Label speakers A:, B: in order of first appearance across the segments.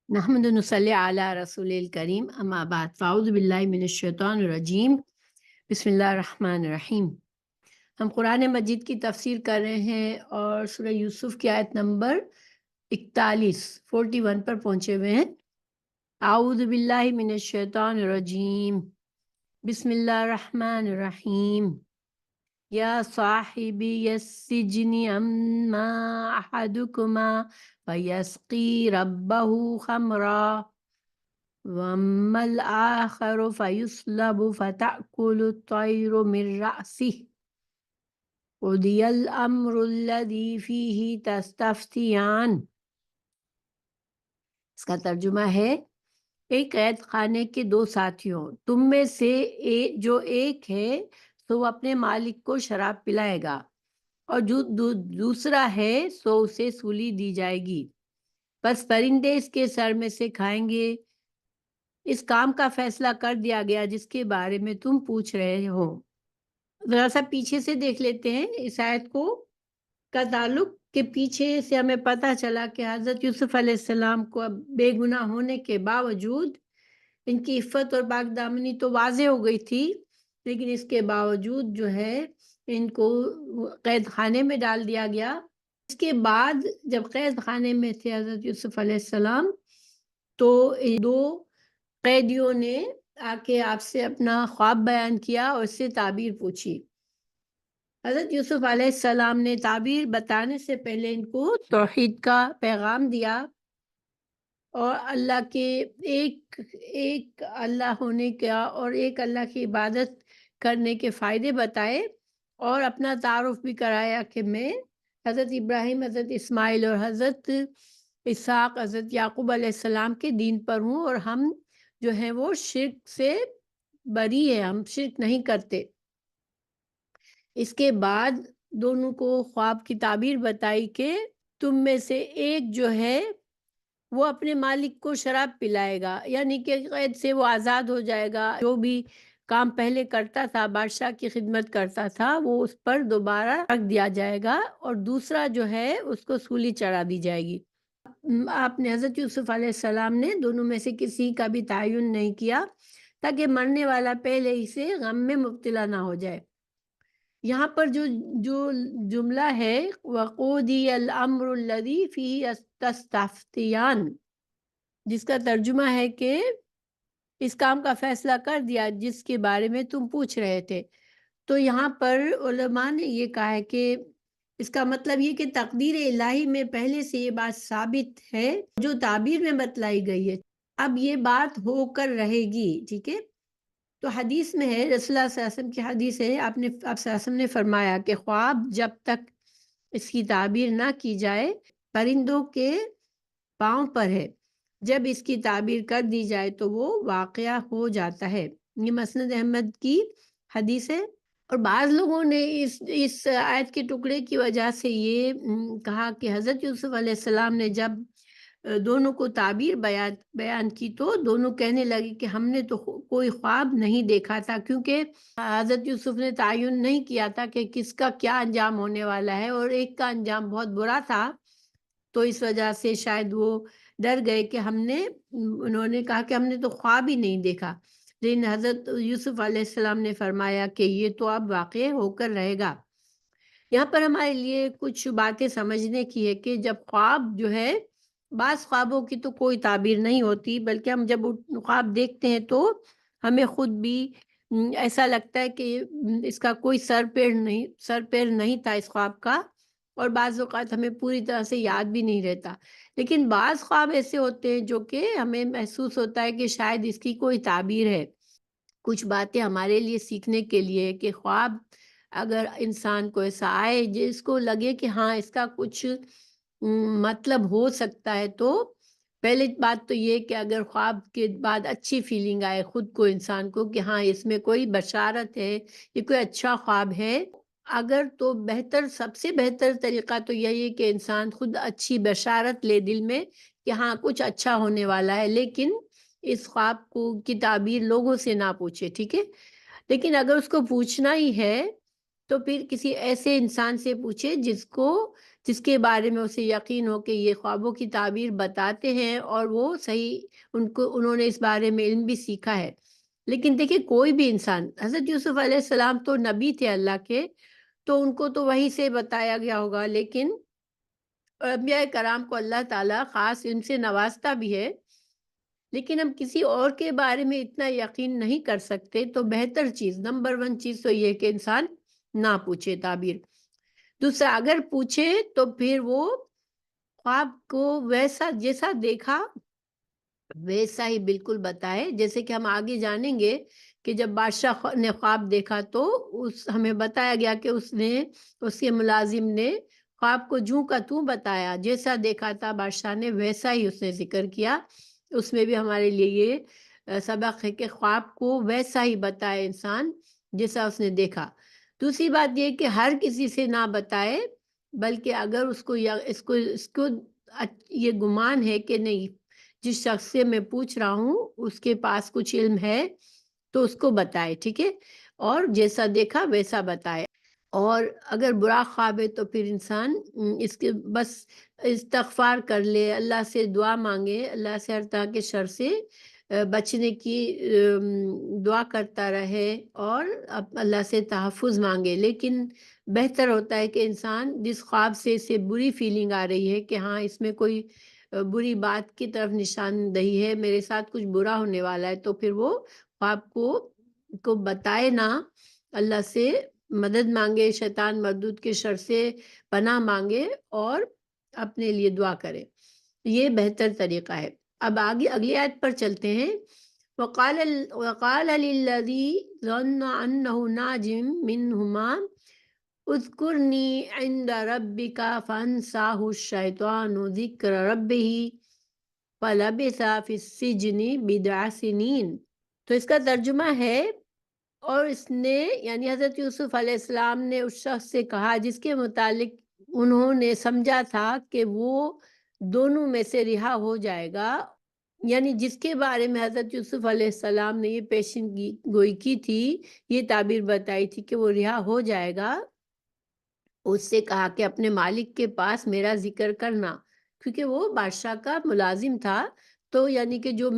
A: نحمد نصلی علی رسول الکریم اما بعد فاعوذ باللہ من الشیطان الرجیم بسم اللہ الرحمن الرحیم۔ ہم قرآن مجید کی تفسیر کر رہے ہیں اور سورہ یوسف کی آیت نمبر 41 پر پہنچے ہوئے ہیں۔ اعوذ باللہ من الشیطان الرجیم بسم اللہ الرحمن الرحیم۔ یا صاحبی السجن اما احدکما فیسقی ربہ خمرا واما الآخر فیصلب فتأکل الطیر من رأسہ قضی الامر الذی فیہ تستفتیان۔ اس کا ترجمہ ہے، ایک قید خانے کے دو ساتھیوں، تم میں سے جو ایک ہے تو وہ اپنے مالک کو شراب پلائے گا، اور جو دوسرا ہے سو اسے سولی دی جائے گی، بس پرندے اس کے سر میں سے کھائیں گے۔ اس کام کا فیصلہ کر دیا گیا جس کے بارے میں تم پوچھ رہے ہو۔ ذرا سا پیچھے سے دیکھ لیتے ہیں اس آیت کو کا تعلق، کہ پیچھے سے ہمیں پتہ چلا کہ حضرت یوسف علیہ السلام کو اب بے گناہ ہونے کے باوجود ان کی عفت اور پاک دامنی تو واضح ہو گئی تھی، لیکن اس کے باوجود جو ہے ان کو قید خانے میں ڈال دیا گیا۔ اس کے بعد جب قید خانے میں تھے حضرت یوسف علیہ السلام، تو دو قیدیوں نے آ کے آپ سے اپنا خواب بیان کیا اور اس سے تعبیر پوچھی۔ حضرت یوسف علیہ السلام نے تعبیر بتانے سے پہلے ان کو توحید کا پیغام دیا اور اللہ کے ایک اللہ ہونے کا اور ایک اللہ کی عبادت کرنے کے فائدے بتائے، اور اپنا تعارف بھی کرایا کہ میں حضرت ابراہیم، حضرت اسماعیل اور حضرت اسحاق، حضرت یعقوب علیہ السلام کے دین پر ہوں، اور ہم جو ہیں وہ شرک سے بری ہے، ہم شرک نہیں کرتے۔ اس کے بعد دونوں کو خواب کی تعبیر بتائی کہ تم میں سے ایک جو ہے وہ اپنے مالک کو شراب پلائے گا، یعنی کہ قید سے وہ آزاد ہو جائے گا، جو بھی کام پہلے کرتا تھا، بادشاہ کی خدمت کرتا تھا، وہ اس پر دوبارہ رکھ دیا جائے گا، اور دوسرا جو ہے اس کو سولی چڑھا دی جائے گی۔ آپ نے حضرت یوسف علیہ السلام نے دونوں میں سے کسی کا بھی تعین نہیں کیا، تاکہ مرنے والا پہلے ہی سے غم میں مبتلا نہ ہو جائے۔ یہاں پر جو جملہ ہے وَقُضِیَ الْأَمْرُ الَّذِی فِیہ تَسْتَفْتِیَانَ، جس کا ترجمہ ہے کہ اس کام کا فیصلہ کر دیا جس کے بارے میں تم پوچھ رہے تھے۔ تو یہاں پر علماء نے یہ کہا ہے کہ اس کا مطلب یہ کہ تقدیر الہی میں پہلے سے یہ بات ثابت ہے جو تعبیر میں بتلائی گئی ہے، اب یہ بات ہو کر رہے گی، ٹھیک ہے۔ تو حدیث میں ہے، رسول اللہ صلی اللہ علیہ وسلم کی حدیث ہے، آپ صلی اللہ علیہ وسلم نے فرمایا کہ خواب جب تک اس کی تعبیر نہ کی جائے پرندوں کے پاؤں پر ہے، جب اس کی تعبیر کر دی جائے تو وہ واقعہ ہو جاتا ہے۔ یہ مسند احمد کی حدیث ہے۔ اور بعض لوگوں نے اس آیت کے ٹکڑے کی وجہ سے یہ کہا کہ حضرت یوسف علیہ السلام نے جب دونوں کو تعبیر بیان کی تو دونوں کہنے لگے کہ ہم نے تو کوئی خواب نہیں دیکھا تھا، کیونکہ حضرت یوسف نے تعین نہیں کیا تھا کہ کس کا کیا انجام ہونے والا ہے، اور ایک کا انجام بہت برا تھا، تو اس وجہ سے شاید وہ ڈر گئے کہ انہوں نے کہا کہ ہم نے تو خواب ہی نہیں دیکھا۔ لیکن حضرت یوسف علیہ السلام نے فرمایا کہ یہ تو اب واقع ہو کر رہے گا۔ یہاں پر ہمارے لیے کچھ باتیں سمجھنے کی ہے کہ جب خواب جو ہے، بعض خوابوں کی تو کوئی تعبیر نہیں ہوتی، بلکہ ہم جب خواب دیکھتے ہیں تو ہمیں خود بھی ایسا لگتا ہے کہ اس کا کوئی سر پیر نہیں تھا اس خواب کا، اور بعض اوقات ہمیں پوری طرح سے یاد بھی نہیں رہتا۔ لیکن بعض خواب ایسے ہوتے ہیں جو کہ ہمیں محسوس ہوتا ہے کہ شاید اس کی کوئی تعبیر ہے۔ کچھ باتیں ہمارے لیے سیکھنے کے لیے کہ خواب اگر انسان کو ایسا آئے جس کو لگے کہ ہاں اس کا کچھ مطلب ہو سکتا ہے، تو پہلی بات تو یہ کہ اگر خواب کے بعد اچھی فیلنگ آئے خود کو، انسان کو، کہ ہاں اس میں کوئی بشارت ہے، یہ کوئی اچھا خواب ہے، اگر تو سب سے بہتر طریقہ تو یہی ہے کہ انسان خود اچھی بشارت لے دل میں کہ ہاں کچھ اچھا ہونے والا ہے، لیکن اس خواب کی تعبیر لوگوں سے نہ پوچھے، ٹھیک ہے۔ لیکن اگر اس کو پوچھنا ہی ہے تو پھر کسی ایسے انسان سے پوچھے جس کو جس کے بارے میں اسے یقین ہو کہ یہ خوابوں کی تعبیر بتاتے ہیں اور وہ صحیح انہوں نے اس بارے میں علم بھی سیکھا ہے۔ لیکن دیکھیں کوئی بھی انسان، حضرت یوسف علیہ السلام تو نبی تھے اللہ کے، تو ان کو تو وحی سے بتایا گیا ہوگا، لیکن انبیاء کرام کو اللہ تعالیٰ خاص علم سے نوازتا بھی ہے، لیکن ہم کسی اور کے بارے میں اتنا یقین نہیں کر سکتے۔ تو بہتر چیز، نمبر 1 چیز تو یہ کہ انسان نہ پوچھے تعبیر۔ دوسرا، اگر پوچھے تو پھر وہ خواب کو ویسا جیسا دیکھا ویسا ہی بالکل بتائے۔ جیسے کہ ہم آگے جانیں گے کہ جب بادشاہ نے خواب دیکھا تو ہمیں بتایا گیا کہ اس کے ملازم نے خواب کو جوں کا توں بتایا، جیسا دیکھا تھا بادشاہ نے ویسا ہی اس نے ذکر کیا۔ اس میں بھی ہمارے لیے یہ سبق ہے کہ خواب کو ویسا ہی بتائے انسان جیسا اس نے دیکھا۔ دوسری بات یہ کہ ہر کسی سے نہ بتائے، بلکہ اگر اس کو یہ گمان ہے کہ نہیں، جس شخص سے میں پوچھ رہا ہوں اس کے پاس کچھ علم ہے، تو اس کو بتائے، ٹھیک ہے، اور جیسا دیکھا ویسا بتائے۔ اور اگر برا خواب ہے تو پھر انسان اس کے بس استغفار کر لے، اللہ سے دعا مانگے، اللہ سے ہر طرح کے شر سے بچنے کی دعا کرتا رہے اور اللہ سے تحفظ مانگے۔ لیکن بہتر ہوتا ہے کہ انسان جس خواب سے اسے بری فیلنگ آ رہی ہے کہ ہاں اس میں کوئی بری بات کی طرف نشاندہی ہے، میرے ساتھ کچھ برا ہونے والا ہے، تو پھر وہ خواب کو بتائے نہ، اللہ سے مدد مانگے، شیطان مردود کے شر سے پناہ مانگے اور اپنے لیے دعا کرے۔ یہ بہتر طریقہ ہے۔ اب آگے اگلی آیت پر چلتے ہیں۔ وقال للذی ظن انہ ناج منہما اذکرنی عند ربک فانساہ الشیطان ذکر ربہ فلبث فی السجن بضع سنین۔ تو اس کا ترجمہ ہے، اور اس نے یعنی حضرت یوسف علیہ السلام نے اس شخص سے کہا جس کے متعلق انہوں نے سمجھا تھا کہ وہ دونوں میں سے رہا ہو جائے گا، یعنی جس کے بارے میں حضرت یوسف علیہ السلام نے یہ پیشن گوئی کی تھی، یہ تعبیر بتائی تھی کہ وہ رہا ہو جائے گا، اس سے کہا کہ اپنے مالک کے پاس میرا ذکر کرنا، کیونکہ وہ بادشاہ کا ملازم تھا۔ تو یعنی کہ جو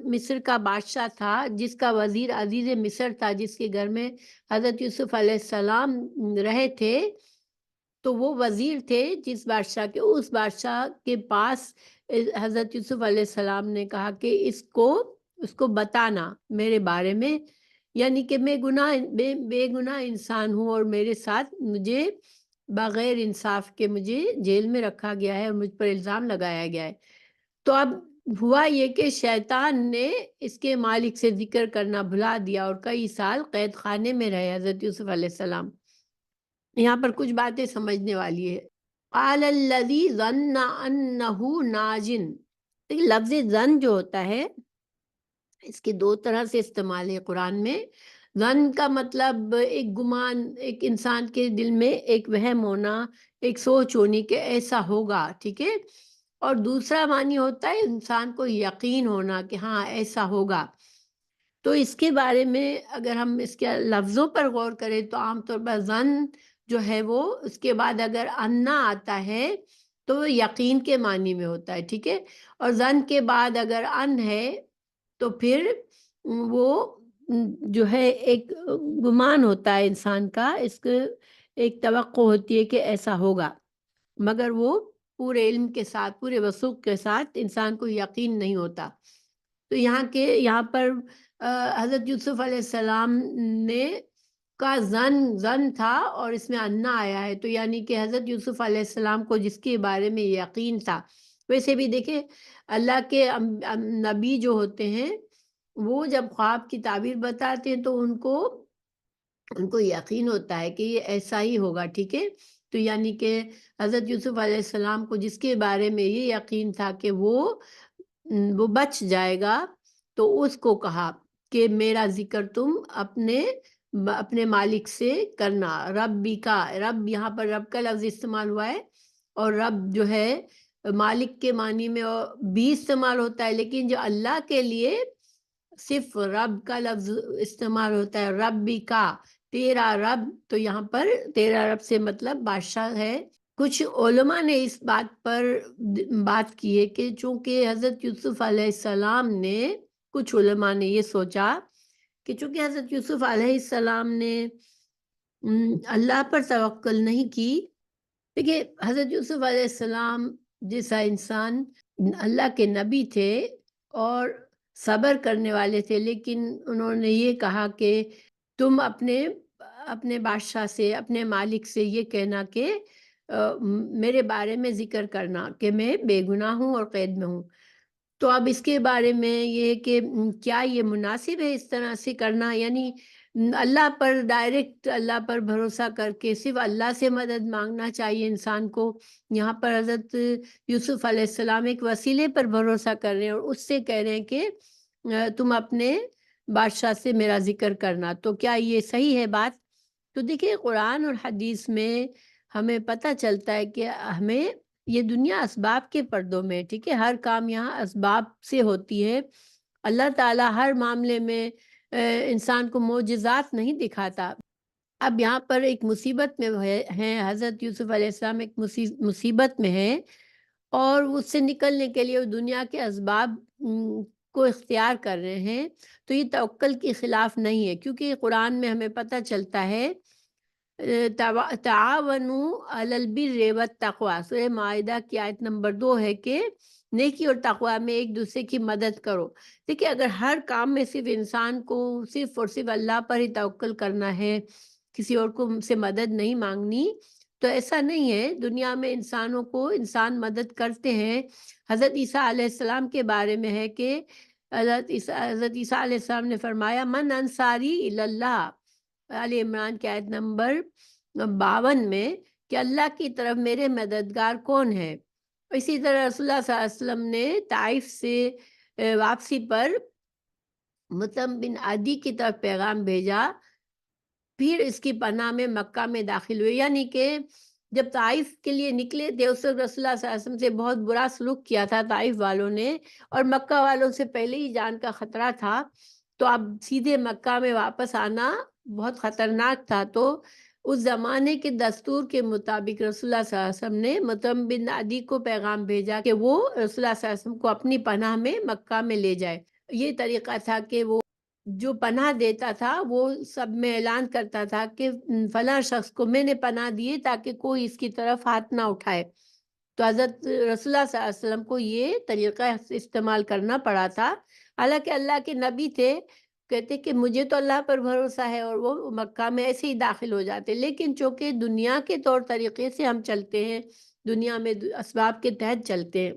A: مصر کا بادشاہ تھا، جس کا وزیر عزیز مصر تھا، جس کے گھر میں حضرت یوسف علیہ السلام رہے تھے، تو وہ وزیر تھے جس بادشاہ کے، اس بادشاہ کے پاس حضرت یوسف علیہ السلام نے کہا کہ اس کو بتانا میرے بارے میں، یعنی کہ میں بے گناہ انسان ہوں اور میرے ساتھ مجھے بغیر انصاف کے مجھے جیل میں رکھا گیا ہے اور مجھ پر الزام لگایا گیا ہے۔ تو اب ہوا یہ کہ شیطان نے اس کے مالک سے ذکر کرنا بھلا دیا اور کئی سال قید خانے میں رہے حضرت یوسف علیہ السلام۔ یہاں پر کچھ باتیں سمجھنے والی ہے۔ قال الذی ظن انہ ناج، لفظ ظن جو ہوتا ہے اس کے 2 طرح سے استعمال ہے قرآن میں۔ ظن کا مطلب ایک گمان، ایک انسان کے دل میں ایک وہم ہونا، ایک سوچ ہونی کہ ایسا ہوگا، ٹھیک ہے، اور دوسرا معنی ہوتا ہے انسان کو یقین ہونا کہ ہاں ایسا ہوگا۔ تو اس کے بارے میں اگر ہم اس کے لفظوں پر غور کریں تو عام طور پر ظن جو ہے وہ اس کے بعد اگر انا آتا ہے تو وہ یقین کے معنی میں ہوتا ہے، ٹھیک ہے، اور ظن کے بعد اگر ان ہے تو پھر وہ جو ہے ایک گمان ہوتا ہے انسان کا، اس کو ایک توقع ہوتی ہے کہ ایسا ہوگا، مگر وہ پورے علم کے ساتھ، پورے وثوق کے ساتھ انسان کو یقین نہیں ہوتا۔ تو یہاں پر حضرت یوسف علیہ السلام نے کا ظن تھا اور اس میں انا آیا ہے، تو یعنی کہ حضرت یوسف علیہ السلام کو جس کے بارے میں یقین تھا۔ ویسے بھی دیکھیں اللہ کے نبی جو ہوتے ہیں وہ جب خواب کی تعبیر بتاتے ہیں تو ان کو یقین ہوتا ہے کہ یہ ایسا ہی ہوگا، ٹھیک ہے۔ تو یعنی کہ حضرت یوسف علیہ السلام کو جس کے بارے میں یہ یقین تھا کہ وہ بچ جائے گا، تو اس کو کہا کہ میرا ذکر تم اپنے مالک سے کرنا، ربی کا، رب یہاں پر رب کا لفظ استعمال ہوا ہے، اور رب جو ہے مالک کے معنی میں بھی استعمال ہوتا ہے، لیکن جو اللہ کے لیے صرف رب کا لفظ استعمال ہوتا ہے، ربی کا، تیرا رب، تو یہاں پر تیرا رب سے مطلب بادشاہ ہے کچھ علماء نے اس بات پر بات کی ہے کہ چونکہ حضرت یوسف علیہ السلام نے، کچھ علماء نے یہ سوچا کہ چونکہ حضرت یوسف علیہ السلام نے اللہ پر توکل نہیں کی. دیکھیے حضرت یوسف علیہ السلام جیسا انسان اللہ کے نبی تھے اور صبر کرنے والے تھے، لیکن انہوں نے یہ کہا کہ تم اپنے بادشاہ سے، اپنے مالک سے یہ کہنا کہ میرے بارے میں ذکر کرنا کہ میں بے گناہ ہوں اور قید میں ہوں. تو اب اس کے بارے میں یہ کہ کیا یہ مناسب ہے اس طرح سے کرنا؟ یعنی اللہ پر ڈائریکٹ، اللہ پر بھروسہ کر کے صرف اللہ سے مدد مانگنا چاہیے انسان کو. یہاں پر حضرت یوسف علیہ السلام ایک وسیلے پر بھروسہ کر رہے ہیں اور اس سے کہہ رہے ہیں کہ تم اپنے بادشاہ سے میرا ذکر کرنا. تو کیا یہ صحیح ہے بات؟ تو دیکھیں قرآن اور حدیث میں ہمیں پتہ چلتا ہے کہ ہمیں یہ دنیا اسباب کے پردوں میں، ٹھیک ہے، ہر کام یہاں اسباب سے ہوتی ہے. اللہ تعالیٰ ہر معاملے میں انسان کو معجزات نہیں دکھاتا. اب یہاں پر ایک مصیبت میں ہیں حضرت یوسف علیہ السلام، ایک مصیبت میں ہیں اور اس سے نکلنے کے لیے وہ دنیا کے اسباب کو اختیار کر رہے ہیں. تو یہ توکل کے خلاف نہیں ہے، کیونکہ قرآن میں ہمیں پتہ چلتا ہے تعاونوا علی البر والتقوی، سورہ مائدہ کی آیت نمبر 2 ہے کہ نیکی اور تقوی میں ایک دوسرے کی مدد کرو. دیکھیے اگر ہر کام میں صرف انسان کو صرف اور صرف اللہ پر ہی توکل کرنا ہے، کسی اور کو سے مدد نہیں مانگنی، تو ایسا نہیں ہے. دنیا میں انسانوں کو انسان مدد کرتے ہیں. حضرت عیسیٰ علیہ السلام کے بارے میں ہے کہ حضرت عیسیٰ علیہ السلام نے فرمایا من انصاری الی اللہ، آل عمران کی آیت نمبر 52 میں، کہ اللہ کی طرف میرے مددگار کون ہے. اسی طرح رسول اللہ صلی اللہ علیہ وسلم نے طائف سے واپسی پر مطمئن بن عدی کی طرف پیغام بھیجا، پھر اس کی پناہ میں مکہ میں داخل ہوئے. یعنی کہ جب طائف کے لیے نکلے تھے اس وقت رسول اللہ صلی اللہ علیہ وسلم سے بہت برا سلوک کیا تھا طائف والوں نے، اور مکہ والوں سے پہلے ہی جان کا خطرہ تھا. تو اب سیدھے مکہ میں واپس آنا بہت خطرناک تھا. تو اس زمانے کے دستور کے مطابق رسول اللہ صلی اللہ علیہ وسلم نے مطمئن بن عدی کو پیغام بھیجا کہ وہ رسول اللہ صلی اللہ علیہ وسلم کو اپنی پناہ میں مکہ میں لے جائے. یہ طریقہ تھا کہ وہ جو پناہ دیتا تھا وہ سب میں اعلان کرتا تھا کہ فلاں شخص کو میں نے پناہ دیے تاکہ کوئی اس کی طرف ہاتھ نہ اٹھائے. تو حضرت رسول اللہ صلی اللہ علیہ وسلم کو یہ طریقہ استعمال کرنا پڑا تھا. حالانکہ اللہ کے نبی تھے، کہتے کہ مجھے تو اللہ پر بھروسہ ہے، اور وہ مکہ میں ایسے ہی داخل ہو جاتے. لیکن چونکہ دنیا کے طور طریقے سے ہم چلتے ہیں، دنیا میں اسباب کے تحت چلتے ہیں،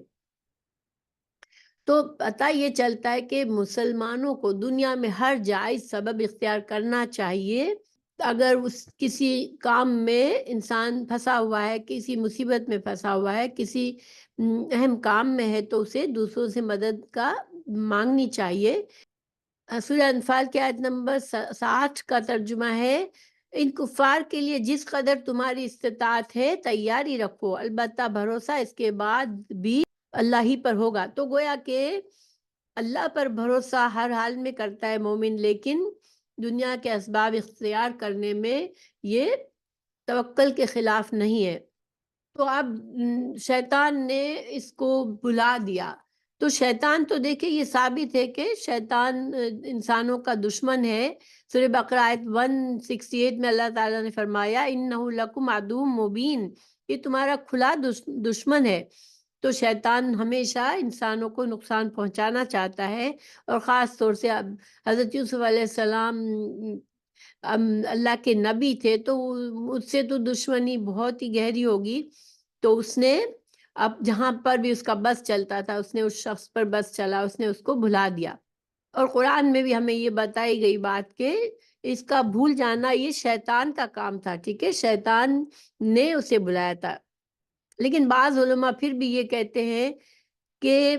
A: تو پتہ یہ چلتا ہے کہ مسلمانوں کو دنیا میں ہر جائز سبب اختیار کرنا چاہیے. اگر کسی کام میں انسان پھنسا ہوا ہے، کسی مصیبت میں پھنسا ہوا ہے، کسی اہم کام میں ہے، تو اسے دوسروں سے مدد کا مانگنی چاہیے. سورہ انفال کی آیت نمبر 60 کا ترجمہ ہے ان کفار کے لیے جس قدر تمہاری استطاعت ہے تیاری رکھو، البتہ بھروسہ اس کے بعد بھی اللہ ہی پر ہوگا. تو گویا کہ اللہ پر بھروسہ ہر حال میں کرتا ہے مومن، لیکن دنیا کے اسباب اختیار کرنے میں یہ توکل کے خلاف نہیں ہے. تو اب شیطان نے اس کو بلا دیا. تو شیطان تو دیکھیں یہ ثابت ہے کہ شیطان انسانوں کا دشمن ہے. سورہ بقرہ آیت 168 میں اللہ تعالیٰ نے فرمایا اِنَّهُ لَكُمْ عَدُوٌّ مُبِينٌ، یہ تمہارا کھلا دشمن ہے. تو شیطان ہمیشہ انسانوں کو نقصان پہنچانا چاہتا ہے، اور خاص طور سے اب حضرت یوسف علیہ السلام اللہ کے نبی تھے، تو اس سے تو دشمنی بہت ہی گہری ہوگی. تو اس نے اب جہاں پر بھی اس کا بس چلتا تھا، اس نے اس شخص پر بس چلا، اس نے اس کو بھلا دیا. اور قرآن میں بھی ہمیں یہ بتائی گئی بات کہ اس کا بھول جانا یہ شیطان کا کام تھا، ٹھیک ہے، شیطان نے اسے بلایا تھا. لیکن بعض علماء پھر بھی یہ کہتے ہیں کہ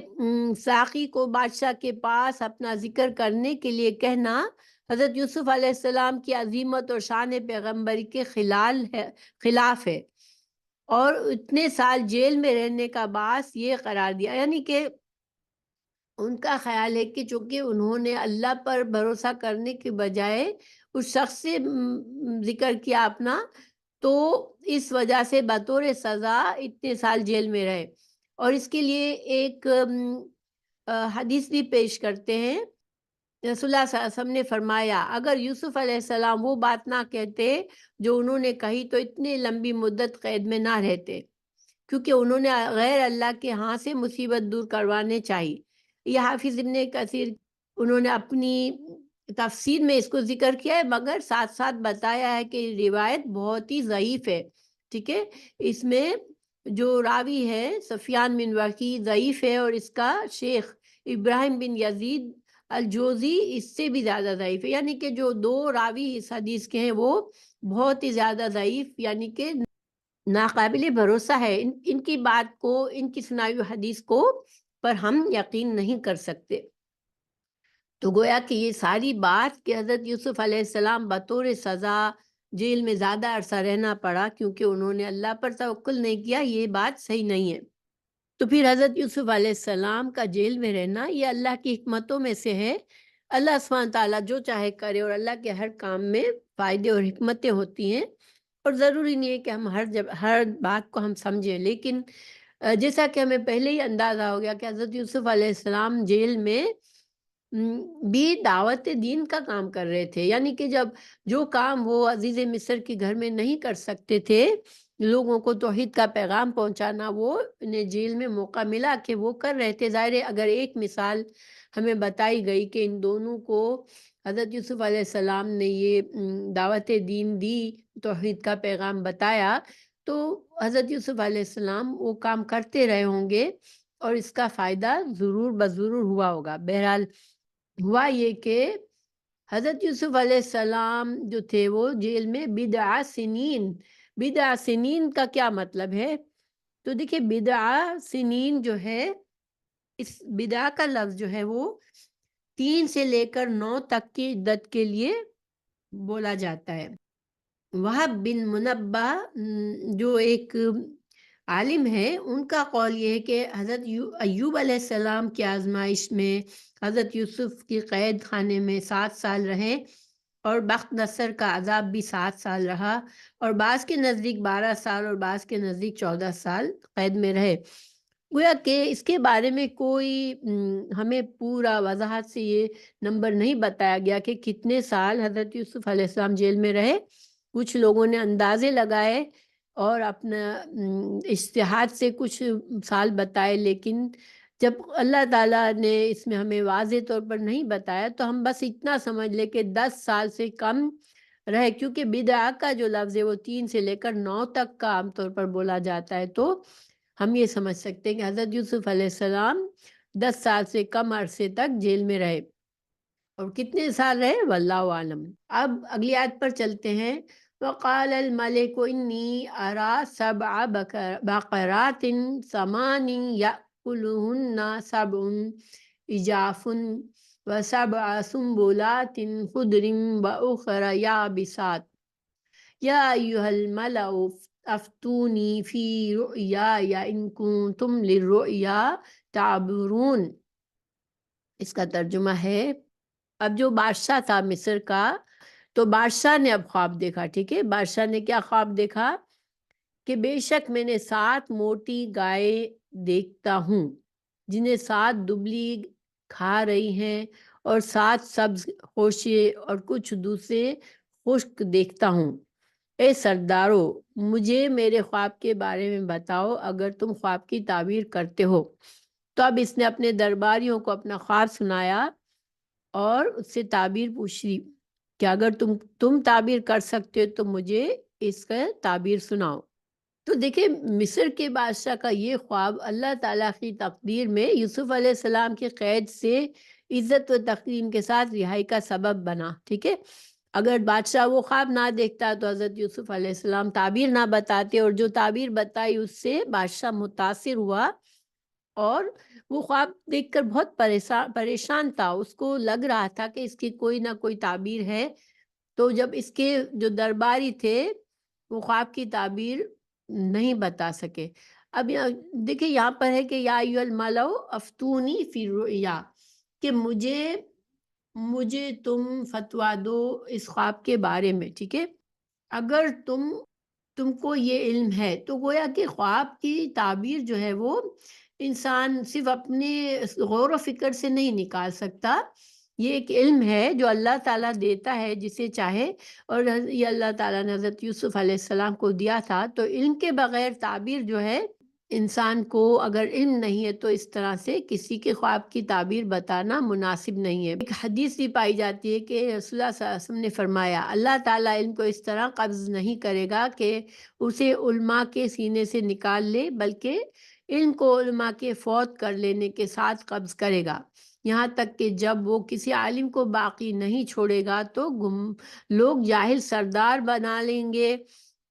A: ساقی کو بادشاہ کے پاس اپنا ذکر کرنے کے لیے کہنا حضرت یوسف علیہ السلام کی عظیمت اور شان پیغمبری کے خلاف ہے، اور اتنے سال جیل میں رہنے کا باعث یہ قرار دیا. یعنی کہ ان کا خیال ہے کہ چونکہ انہوں نے اللہ پر بھروسہ کرنے کے بجائے اس شخص سے ذکر کیا اپنا، تو اس وجہ سے بطور سزا اتنے سال جیل میں رہے۔ اور اس کے لیے ایک حدیث بھی پیش کرتے ہیں۔ رسول اللہ صلی اللہ علیہ وسلم نے فرمایا اگر یوسف علیہ السلام وہ بات نہ کہتے جو انہوں نے کہی تو اتنی لمبی مدت قید میں نہ رہتے، کیونکہ انہوں نے غیر اللہ کے ہاں سے مصیبت دور کروانے چاہیے۔ یہ حافظ ابن کثیر انہوں نے اپنی تفسیر میں اس کو ذکر کیا ہے، مگر ساتھ ساتھ بتایا ہے کہ روایت بہت ہی ضعیف ہے، ٹھیک ہے۔ اس میں جو راوی ہے سفیان بن وکی ضعیف ہے، اور اس کا شیخ ابراہیم بن یزید الجوزی اس سے بھی زیادہ ضعیف ہے، یعنی کہ جو دو راوی اس حدیث کے ہیں وہ بہت ہی زیادہ ضعیف یعنی کہ ناقابل بھروسہ ہے۔ ان کی بات کو، ان کی سنائی ہوئی حدیث کو پر ہم یقین نہیں کر سکتے۔ تو گویا کہ یہ ساری بات کہ حضرت یوسف علیہ السلام بطور سزا جیل میں زیادہ عرصہ رہنا پڑا کیونکہ انہوں نے اللہ پر توکل نہیں کیا، یہ بات صحیح نہیں ہے۔ تو پھر حضرت یوسف علیہ السلام کا جیل میں رہنا یہ اللہ کی حکمتوں میں سے ہے۔ اللہ سبحانہ تعالیٰ جو چاہے کرے، اور اللہ کے ہر کام میں فائدے اور حکمتیں ہوتی ہیں، اور ضروری نہیں ہے کہ ہم ہر بات کو ہم سمجھیں، لیکن جیسا کہ ہمیں پہلے ہی اندازہ ہو گیا کہ حضرت یوسف علیہ السلام جیل میں بھی دعوت دین کا کام کر رہے تھے، یعنی کہ جو کام وہ عزیز مصر کے گھر میں نہیں کر سکتے تھے، لوگوں کو توحید کا پیغام پہنچانا، وہ انہیں جیل میں موقع ملا کہ وہ کر رہے تھے۔ ظاہر ہے اگر ایک مثال ہمیں بتائی گئی کہ ان دونوں کو حضرت یوسف علیہ السلام نے یہ دعوت دین دی، توحید کا پیغام بتایا، تو حضرت یوسف علیہ السلام وہ کام کرتے رہے ہوں گے اور اس کا فائدہ ضرور بضرور ہوا ہوگا۔ بہرحال ہوا یہ کہ حضرت یوسف علیہ السلام جو تھے وہ جیل میں بضع سنین کا کیا مطلب ہے؟ تو دیکھیں بضع سنین جو ہے، اس بضع کا لفظ جو ہے وہ 3 سے لے کر 9 تک کی عدت کے لیے بولا جاتا ہے۔ وہب بن منبہ جو ایک عالم ہے، ان کا قول یہ ہے کہ حضرت ایوب علیہ السلام کی آزمائش میں حضرت یوسف کی قید خانے میں 7 سال رہے، اور بخت نصر کا عذاب بھی 7 سال رہا، اور بعض کے نزدیک 12 سال اور بعض کے نزدیک 14 سال قید میں رہے۔ گویا کہ اس کے بارے میں کوئی ہمیں پورا وضاحت سے یہ نمبر نہیں بتایا گیا کہ کتنے سال حضرت یوسف علیہ السلام جیل میں رہے۔ کچھ لوگوں نے اندازے لگائے اور اپنا اجتہاد سے کچھ سال بتائے، لیکن جب اللہ تعالیٰ نے اس میں ہمیں واضح طور پر نہیں بتایا تو ہم بس اتنا سمجھ لیں کہ 10 سال سے کم رہے، کیونکہ بدعہ کا جو لفظ ہے وہ 3 سے لے کر 9 تک کا عام طور پر بولا جاتا ہے، تو ہم یہ سمجھ سکتے ہیں کہ حضرت یوسف علیہ السلام 10 سال سے کم عرصے تک جیل میں رہے، اور کتنے سال رہے واللہ عالم۔ اب اگلی آیت پر چلتے ہیں۔ وَقَالَ الْمَلِكُ إِنِّي أَرَىٰ سَبْعَ بَقَرَاتٍ سَمَانٍ يَأْكُلُهُنَّ سَبْعٌ عِجَافٌ وَسَبْعَ سُنبُلَاتٍ خُضْرٍ وَأُخَرَ يَابِسَاتٍ يَا أَيُّهَا الْمَلَأُ أَفْتُونِي فِي رُؤْيَايَ إِن كُنتُمْ لِلرُّؤْيَا تَعْبُرُونَ۔ اس کا ترجمہ ہے، اب جو بادشاہ تھا مصر کا، تو بادشاہ نے اب خواب دیکھا، ٹھیک ہے۔ بادشاہ نے کیا خواب دیکھا کہ بے شک میں نے 7 موٹی گائے دیکھتا ہوں جنہیں 7 دبلی کھا رہی ہیں، اور 7 سبز خوشے اور کچھ دوسرے خشک دیکھتا ہوں۔ اے سردارو، مجھے میرے خواب کے بارے میں بتاؤ اگر تم خواب کی تعبیر کرتے ہو۔ تو اب اس نے اپنے درباریوں کو اپنا خواب سنایا اور اس سے تعبیر پوچھ لی کہ اگر تم تعبیر کر سکتے ہو تو مجھے اس کا تعبیر سناؤ۔ تو دیکھیں مصر کے بادشاہ کا یہ خواب اللہ تعالیٰ کی تقدیر میں یوسف علیہ السلام کی قید سے عزت و تکریم کے ساتھ رہائی کا سبب بنا، ٹھیک ہے۔ اگر بادشاہ وہ خواب نہ دیکھتا تو حضرت یوسف علیہ السلام تعبیر نہ بتاتے، اور جو تعبیر بتائی اس سے بادشاہ متاثر ہوا، اور وہ خواب دیکھ کر بہت پریشان تھا۔ اس کو لگ رہا تھا کہ اس کی کوئی نہ کوئی تعبیر ہے، تو جب اس کے جو درباری تھے وہ خواب کی تعبیر نہیں بتا سکے۔ اب دیکھیں یہاں پر ہے کہ یا ایھا الملأ افتونی فی الرؤیا، کہ مجھے تم فتویٰ دو اس خواب کے بارے میں، ٹھیک ہے۔ اگر تم کو یہ علم ہے۔ تو گویا کہ خواب کی تعبیر جو ہے وہ انسان صرف اپنے غور و فکر سے نہیں نکال سکتا، یہ ایک علم ہے جو اللہ تعالیٰ دیتا ہے جسے چاہے، اور یہ اللہ تعالیٰ نے حضرت یوسف علیہ السلام کو دیا تھا۔ تو علم کے بغیر تعبیر جو ہے، انسان کو اگر علم نہیں ہے تو اس طرح سے کسی کے خواب کی تعبیر بتانا مناسب نہیں ہے۔ ایک حدیث بھی پائی جاتی ہے کہ رسول اللہ صلی اللہ علیہ وسلم نے فرمایا، اللہ تعالیٰ علم کو اس طرح قبض نہیں کرے گا کہ اسے علماء کے سینے سے نکال لے، بلکہ علم کو علماء کے فوت کر لینے کے ساتھ قبض کرے گا، یہاں تک کہ جب وہ کسی عالم کو باقی نہیں چھوڑے گا تو لوگ جاہل سردار بنا لیں گے،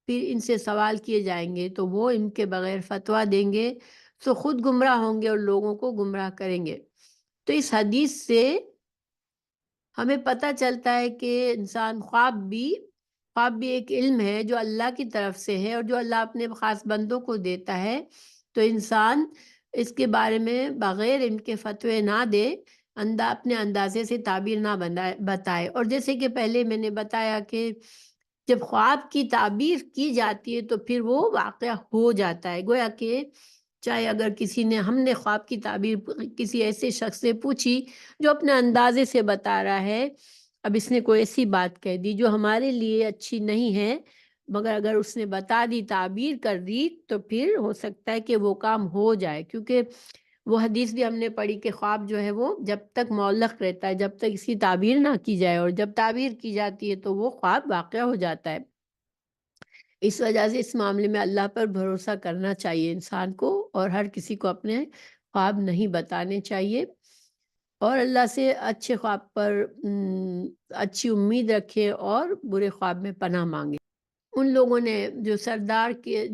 A: پھر ان سے سوال کیے جائیں گے تو وہ ان کے بغیر فتویٰ دیں گے، تو خود گمراہ ہوں گے اور لوگوں کو گمراہ کریں گے۔ تو اس حدیث سے ہمیں پتہ چلتا ہے کہ خواب بھی ایک علم ہے جو اللہ کی طرف سے ہے، اور جو اللہ اپنے خاص بندوں کو دیتا ہے۔ تو انسان اس کے بارے میں بغیر ان کے فتوے نہ دے، اپنے اندازے سے تعبیر نہ بتائے۔ اور جیسے کہ پہلے میں نے بتایا کہ جب خواب کی تعبیر کی جاتی ہے تو پھر وہ واقعہ ہو جاتا ہے، گویا کہ چاہے اگر ہم نے خواب کی تعبیر کسی ایسے شخص سے پوچھی جو اپنے اندازے سے بتا رہا ہے، اب اس نے کوئی ایسی بات کہہ دی جو ہمارے لیے اچھی نہیں ہے، مگر اگر اس نے بتا دی، تعبیر کر دی، تو پھر ہو سکتا ہے کہ وہ کام ہو جائے، کیونکہ وہ حدیث بھی ہم نے پڑھی کہ خواب جو ہے وہ جب تک معلق رہتا ہے، جب تک اس کی تعبیر نہ کی جائے، اور جب تعبیر کی جاتی ہے تو وہ خواب واقعہ ہو جاتا ہے۔ اس وجہ سے اس معاملے میں اللہ پر بھروسہ کرنا چاہیے انسان کو، اور ہر کسی کو اپنے خواب نہیں بتانے چاہیے، اور اللہ سے اچھے خواب پر اچھی امید رکھے اور برے خواب میں پناہ مانگے۔ ان لوگوں نے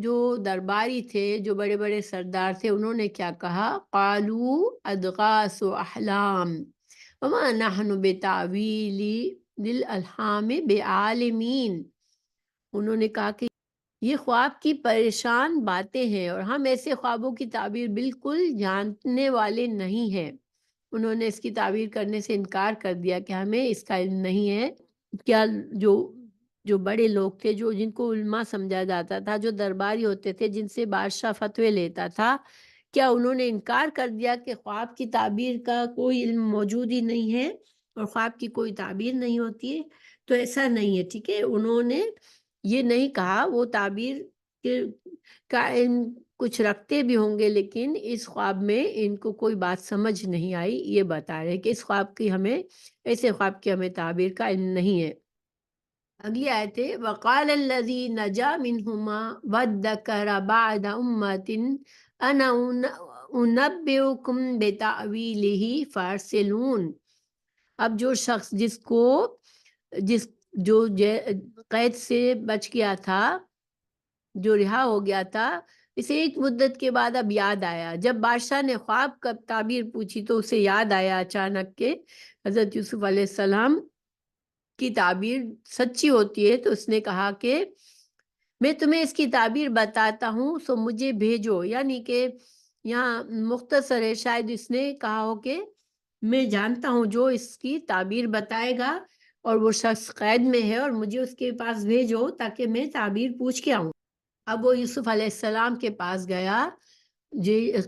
A: جو درباری تھے، جو بڑے بڑے سردار تھے، انہوں نے کیا کہا؟ قالوا اضغاث احلام وما نحن بتاویل الالحام بعالمین۔ انہوں نے کہا کہ یہ خواب کی پریشان باتیں ہیں، اور ہم ایسے خوابوں کی تعبیر بالکل جاننے والے نہیں ہیں۔ انہوں نے اس کی تعبیر کرنے سے انکار کر دیا کہ ہمیں اس کا علم نہیں ہے۔ کیا جو بڑے لوگ تھے، جن کو علماء سمجھا جاتا تھا، جو درباری ہوتے تھے، جن سے بادشاہ فتوے لیتا تھا، کیا انہوں نے انکار کر دیا کہ خواب کی تعبیر کا کوئی علم موجود ہی نہیں ہے اور خواب کی کوئی تعبیر نہیں ہوتی ہے؟ تو ایسا نہیں ہے، ٹھیک ہے۔ انہوں نے یہ نہیں کہا، وہ تعبیر کا علم کچھ رکھتے بھی ہوں گے، لیکن اس خواب میں ان کو کوئی بات سمجھ نہیں آئی، یہ بتا رہے کہ ایسے خواب کی ہمیں تعبیر کا علم نہیں ہے۔ اگلی آیت ہے وَقَالَ الَّذِي نَجَا مِنْهُمَا وَادَّكَرَ بَعْدَ أُمَّةٍ أَنَا أُنَبِّئُكُمْ بِتَأْوِيلِهِ فَأَرْسِلُونِ۔ اب جو شخص جو قید سے بچ گیا تھا، جو رہا ہو گیا تھا، اسے ایک مدت کے بعد اب یاد آیا، جب بادشاہ نے خواب کا تعبیر پوچھی تو اسے یاد آیا اچانک کہ حضرت یوسف علیہ السلام کی تعبیر سچی ہوتی ہے، تو اس نے کہا کہ میں تمہیں اس کی تعبیر بتاتا ہوں، سو مجھے بھیجو۔ یعنی کہ یہاں مختصر ہے، شاید اس نے کہا ہو کہ میں جانتا ہوں جو اس کی تعبیر بتائے گا، اور وہ شخص قید میں ہے، اور مجھے اس کے پاس بھیجو تاکہ میں تعبیر پوچھ کے آؤں۔ اب وہ یوسف علیہ السلام کے پاس گیا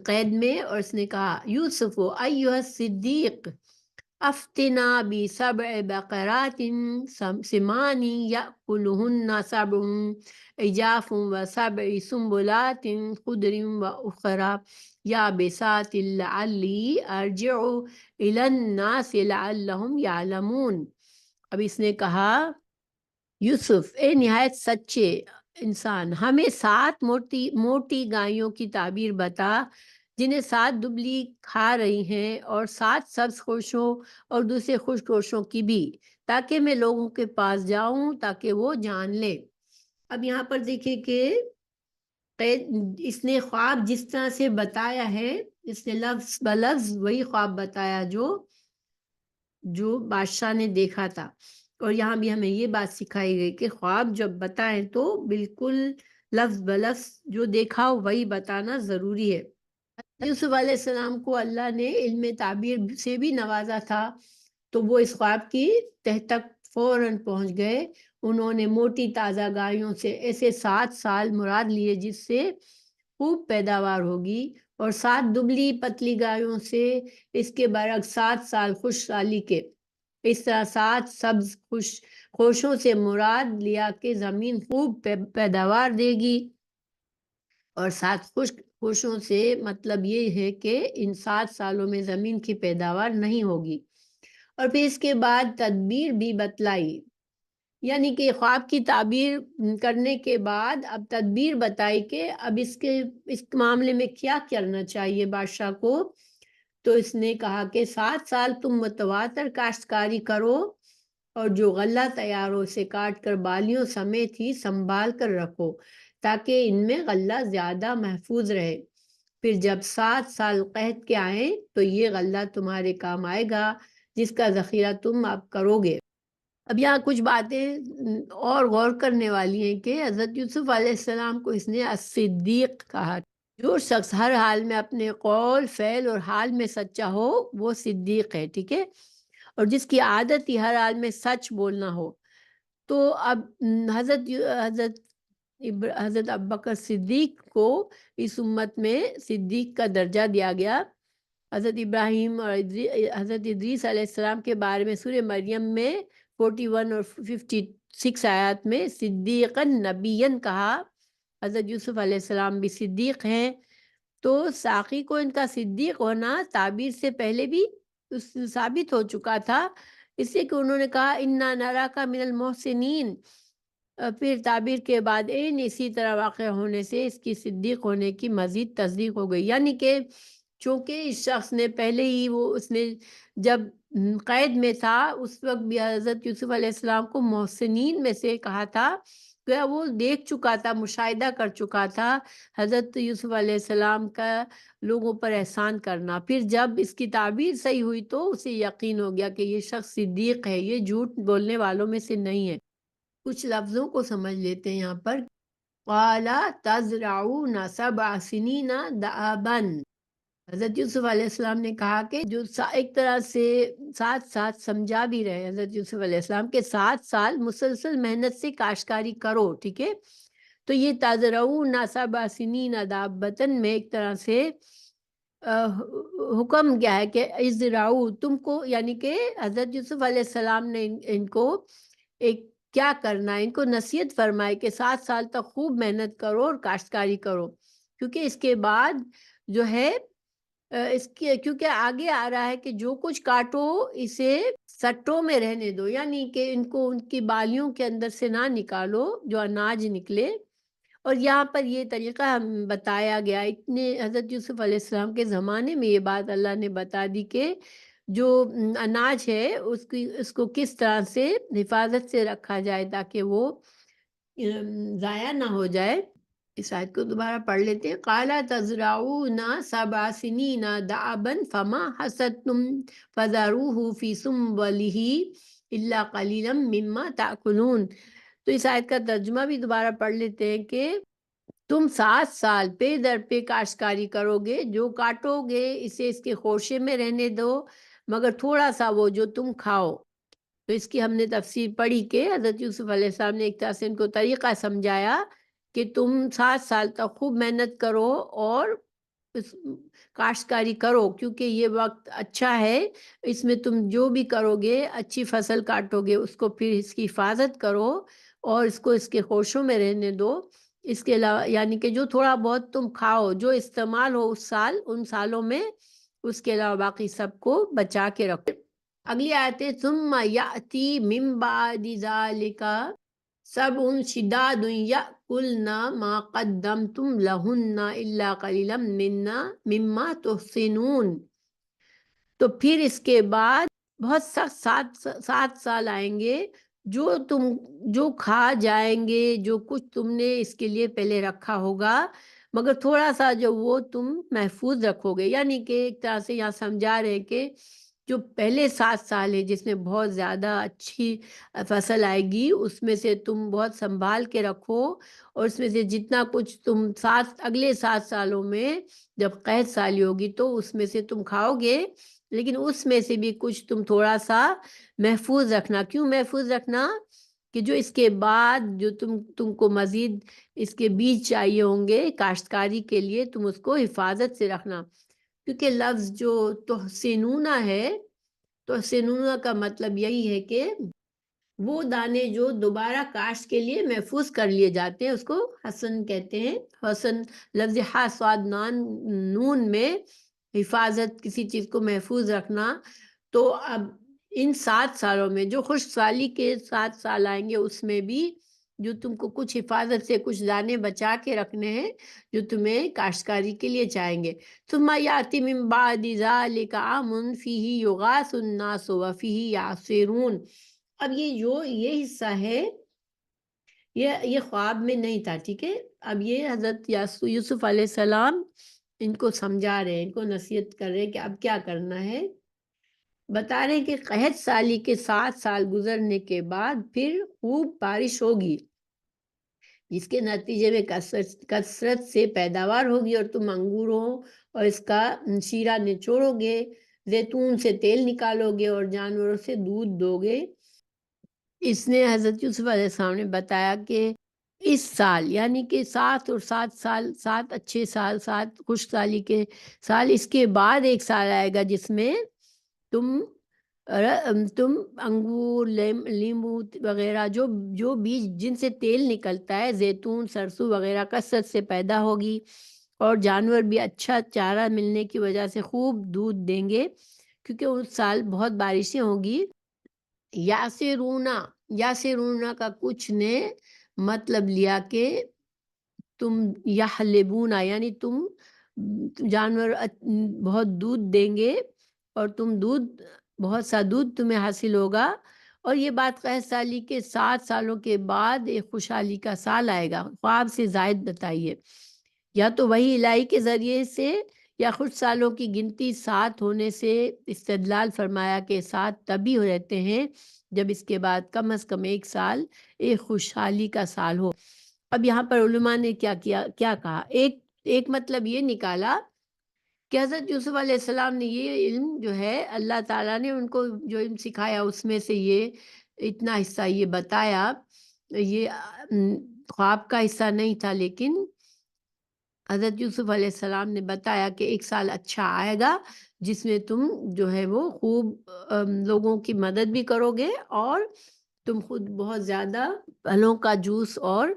A: قید میں، اور اس نے کہا یوسف ایھا الصدیق افتنا بسبع بقرات سمان یأکلہن سبع عجاف وسبع سنبلات خضر واخرى یابسات لعلی ارجع الی الناس لعلہم یعلمون۔ اب اس نے کہا یوسف، اے نہایت سچے انسان، ہمیں 7 موٹی گایوں کی تعبیر بتا جنہیں 7 دبلی کھا رہی ہیں، اور 7 سبز خرشوں اور دوسرے خشک خرشوں کی بھی، تاکہ میں لوگوں کے پاس جاؤں تاکہ وہ جان لے۔ اب یہاں پر دیکھیں کہ اس نے خواب جس طرح سے بتایا ہے، اس نے لفظ بلفظ وہی خواب بتایا جو بادشاہ نے دیکھا تھا، اور یہاں بھی ہمیں یہ بات سکھائی گئی کہ خواب جب بتائیں تو بالکل لفظ بلفظ جو دیکھا ہو وہی بتانا ضروری ہے۔ یوسف علیہ السلام کو اللہ نے علم تعبیر سے بھی نوازا تھا، تو وہ اس خواب کی تہ تک فوراً پہنچ گئے، انہوں نے موٹی تازہ گایوں سے ایسے 7 سال مراد لیے جس سے خوب پیداوار ہوگی، اور 7 دبلی پتلی گایوں سے اس کے برعکس 7 سال خشک سالی کے۔ اس طرح 7 سبز خوشوں سے مراد لیا کہ زمین خوب پیداوار دے گی، اور 7 خشک خوشوں سے مطلب یہ ہے کہ ان 7 سالوں میں زمین کی پیداوار نہیں ہوگی۔ اور پھر اس کے بعد تدبیر بھی بتلائی، یعنی کہ خواب کی تعبیر کرنے کے بعد اب تدبیر بتائی کہ اب اس معاملے میں کیا کرنا چاہیے بادشاہ کو۔ تو اس نے کہا کہ 7 سال تم متواتر کاشتکاری کرو، اور جو غلہ تیار ہو اسے کاٹ کر بالیوں سمیت ہی سنبھال کر رکھو تاکہ ان میں غلہ زیادہ محفوظ رہے۔ پھر جب 7 سال قحط کے آئیں تو یہ غلہ تمہارے کام آئے گا جس کا ذخیرہ تم اب کرو گے۔ اب یہاں کچھ باتیں اور غور کرنے والی ہیں کہ حضرت یوسف علیہ السلام کو اس نے الصدیق کہا۔ جو شخص ہر حال میں اپنے قول، فعل اور حال میں سچا ہو وہ صدیق ہے، ٹھیک ہے، اور جس کی عادت ہی ہر حال میں سچ بولنا ہو۔ تو اب حضرت ابوبکر صدیق کو اس امت میں صدیق کا درجہ دیا گیا۔ حضرت ابراہیم اور حضرت ادریس علیہ السلام کے بارے میں سورہ مریم میں 41 اور 56 آیات میں صدیقاً نبیاً کہا۔ حضرت یوسف علیہ السلام بھی صدیق ہیں، تو ساقی کو ان کا صدیق ہونا تعبیر سے پہلے بھی ثابت ہو چکا تھا، اس لیے کہ انہوں نے کہا انا نراک من المحسنین۔ پھر تعبیر کے بعد اسی طرح واقع ہونے سے اس کی صدیق ہونے کی مزید تصدیق ہو گئی، یعنی کہ چونکہ اس شخص نے پہلے ہی اس نے جب قید میں تھا اس وقت بھی حضرت یوسف علیہ السلام کو محسنین میں سے کہا تھا، کہ وہ دیکھ چکا تھا، مشاہدہ کر چکا تھا حضرت یوسف علیہ السلام کا لوگوں پر احسان کرنا۔ پھر جب اس کی تعبیر صحیح ہوئی تو اسے یقین ہو گیا کہ یہ شخص صدیق ہے، یہ جھوٹ بولنے والوں میں سے نہیں ہے۔ کچھ لفظوں کو سمجھ لیتے ہیں یہاں پر۔ قَالَ تَزْرَعُونَ سَبْعَ سِنِينَ دَأَبًا۔ حضرت یوسف علیہ السلام نے کہا کہ جو ایک طرح سے 7 سمجھا بھی رہے حضرت یوسف علیہ السلام کے 7 سال مسلسل محنت سے کاشتکاری کرو، ٹھیک ہے، تو یہ تزرعون سبع سنین دابۃ میں ایک طرح سے حکم کیا ہے کہ ازرعو تم کو، یعنی کہ حضرت یوسف علیہ السلام نے ان کو ایک کیا کرنا ہے، ان کو نصیحت فرمائے کہ 7 سال تک خوب محنت کرو اور کاشتکاری کرو، کیونکہ اس کے بعد جو ہے اس کے کیونکہ آگے آ رہا ہے کہ جو کچھ کاٹو اسے سٹوں میں رہنے دو، یعنی کہ ان کو ان کی بالیوں کے اندر سے نہ نکالو جو اناج نکلے۔ اور یہاں پر یہ طریقہ ہم بتایا گیا، اتنے حضرت یوسف علیہ السلام کے زمانے میں یہ بات اللہ نے بتا دی کہ جو اناج ہے اس کو کس طرح سے حفاظت سے رکھا جائے تاکہ وہ ضائع نہ ہو جائے۔ اس آیت کو دوبارہ پڑھ لیتے ہیں۔ قَالَ تَزْرَعُونَ سَبْعَ سِنِينَ دَأَبًا فَمَا حَصَدتُّمْ فَذَرُوهُ فِي سُنبُلِهِ إِلَّا قَلِيلًا مِّمَّا تَأْكُلُونَ۔ تو اس آیت کا ترجمہ بھی دوبارہ پڑھ لیتے ہیں کہ تم 7 سال پے در پہ کاشتکاری کرو گے، جو کاٹو گے اسے اس کے خوشے میں رہنے دو، مگر تھوڑا سا وہ جو تم کھاؤ۔ تو اس کی ہم نے تفسیر پڑھی کہ حضرت یوسف علیہ السلام نے ایک طرح سے ان کو طریقہ سمجھایا کہ تم 7 سال تک خوب محنت کرو اور کاشتکاری کرو، کیونکہ یہ وقت اچھا ہے، اس میں تم جو بھی کرو گے اچھی فصل کاٹو گے، اس کو پھر اس کی حفاظت کرو اور اس کو اس کے خوشوں میں رہنے دو۔ اس کے علاوہ یعنی کہ جو تھوڑا بہت تم کھاؤ، جو استعمال ہو ان سالوں میں، اس کے علاوہ باقی سب کو بچا کے رکھو۔ اگلی آیت ہے ثم یأتی من بعد ذلک سبع شداد یأکلن ما قدمتم لہن الا قلیلا مما تحصنون۔ تو پھر اس کے بعد بہت سخت 7 سال آئیں گے جو کھا جائیں گے جو کچھ تم نے اس کے لیے پہلے رکھا ہوگا، مگر تھوڑا سا جو وہ تم محفوظ رکھو گے، یعنی کہ ایک طرح سے یہاں سمجھا رہے کہ جو پہلے 7 سال ہے جس میں بہت زیادہ اچھی فصل آئے گی، اس میں سے تم بہت سنبھال کے رکھو، اور اس میں سے جتنا کچھ تم اگلے 7 سالوں میں جب قحط سالی ہوگی تو اس میں سے تم کھاؤ گے، لیکن اس میں سے بھی کچھ تم تھوڑا سا محفوظ رکھنا۔ کیوں محفوظ رکھنا؟ کہ جو اس کے بعد جو تم کو مزید اس کے بیج چاہیے ہوں گے کاشتکاری کے لیے، تم اس کو حفاظت سے رکھنا، کیونکہ لفظ جو تحسنون ہے، تحسنون کا مطلب یہی ہے کہ وہ دانے جو دوبارہ کاشت کے لیے محفوظ کر لیے جاتے ہیں اس کو حسن کہتے ہیں۔ حسن لفظ ہا صاد نون میں حفاظت، کسی چیز کو محفوظ رکھنا۔ تو اب ان 7 سالوں میں جو خشک سالی کے 7 سال آئیں گے، اس میں بھی جو تم کو کچھ حفاظت سے کچھ دانے بچا کے رکھنے ہیں جو تمہیں کاشتکاری کے لیے چاہیں گے۔ ثم یاتی من بعد ذلک عام فیہ یغاث الناس وفیہ یعصرون۔ اب یہ حصہ ہے، یہ خواب میں نہیں تھا، ٹھیک ہے۔ اب یہ حضرت یوسف علیہ السلام ان کو سمجھا رہے ہیں، ان کو نصیحت کر رہے ہیں کہ اب کیا کرنا ہے۔ بتا رہے ہیں کہ قحط سالی کے 7 سال گزرنے کے بعد پھر خوب بارش ہوگی، جس کے نتیجے میں کثرت سے پیداوار ہوگی، اور تم انگوروں اور اس کا شیرہ نچوڑو گے، زیتون سے تیل نکالو گے اور جانوروں سے دودھ دو گے۔ اس نے حضرت یوسف علیہ السلام نے بتایا کہ اس سال یعنی کہ 7 اور 7 سال، 7 اچھے سال، 7 خشک سالی کے سال، اس کے بعد ایک سال آئے گا جس میں تم انگور، لیمبو وغیرہ جو بیج جن سے تیل نکلتا ہے، زیتون، سرسوں وغیرہ کثرت سے پیدا ہوگی، اور جانور بھی اچھا چارہ ملنے کی وجہ سے خوب دودھ دیں گے، کیونکہ اس سال بہت بارشیں ہوگی۔ یاسرونا کا کچھ نے مطلب لیا کہ تم یحلبونا یعنی تم جانور بہت دودھ دیں گے، اور بہت سا دودھ تمہیں حاصل ہوگا، اور یہ بات قحط سالی کے 7 سالوں کے بعد ایک خوشحالی کا سال آئے گا۔ خواب سے زائد بتائیے، یا تو وہی الہی کے ذریعے سے یا خشک سالوں کی گنتی 7 ہونے سے استدلال فرمایا کہ 7 تبھی رہتے ہیں جب اس کے بعد کم از کم 1 سال ایک خوشحالی کا سال ہو۔ اب یہاں پر علماء نے کیا کہا، ایک مطلب یہ نکالا کہ حضرت یوسف علیہ السلام نے یہ علم جو ہے اللہ تعالیٰ نے ان کو جو علم سکھایا اس میں سے یہ اتنا حصہ یہ بتایا، یہ خواب کا حصہ نہیں تھا، لیکن حضرت یوسف علیہ السلام نے بتایا کہ 1 سال اچھا آئے گا جس میں تم جو ہے وہ خوب لوگوں کی مدد بھی کرو گے، اور تم خود بہت زیادہ پھلوں کا جوس اور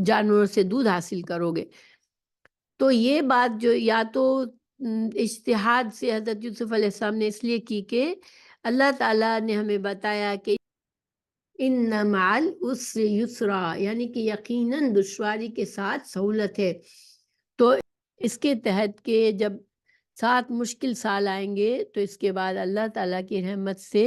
A: جانوروں سے دودھ حاصل کرو گے۔ تو یہ بات جو یا تو اجتہاد سے حضرت یوسف علیہ السلام نے اس لیے کی کہ اللہ تعالیٰ نے ہمیں بتایا کہ ان مع العسر یسرا، یعنی کہ یقیناً دشواری کے ساتھ سہولت ہے۔ تو اس کے تحت کہ جب 7 مشکل سال آئیں گے تو اس کے بعد اللہ تعالیٰ کی رحمت سے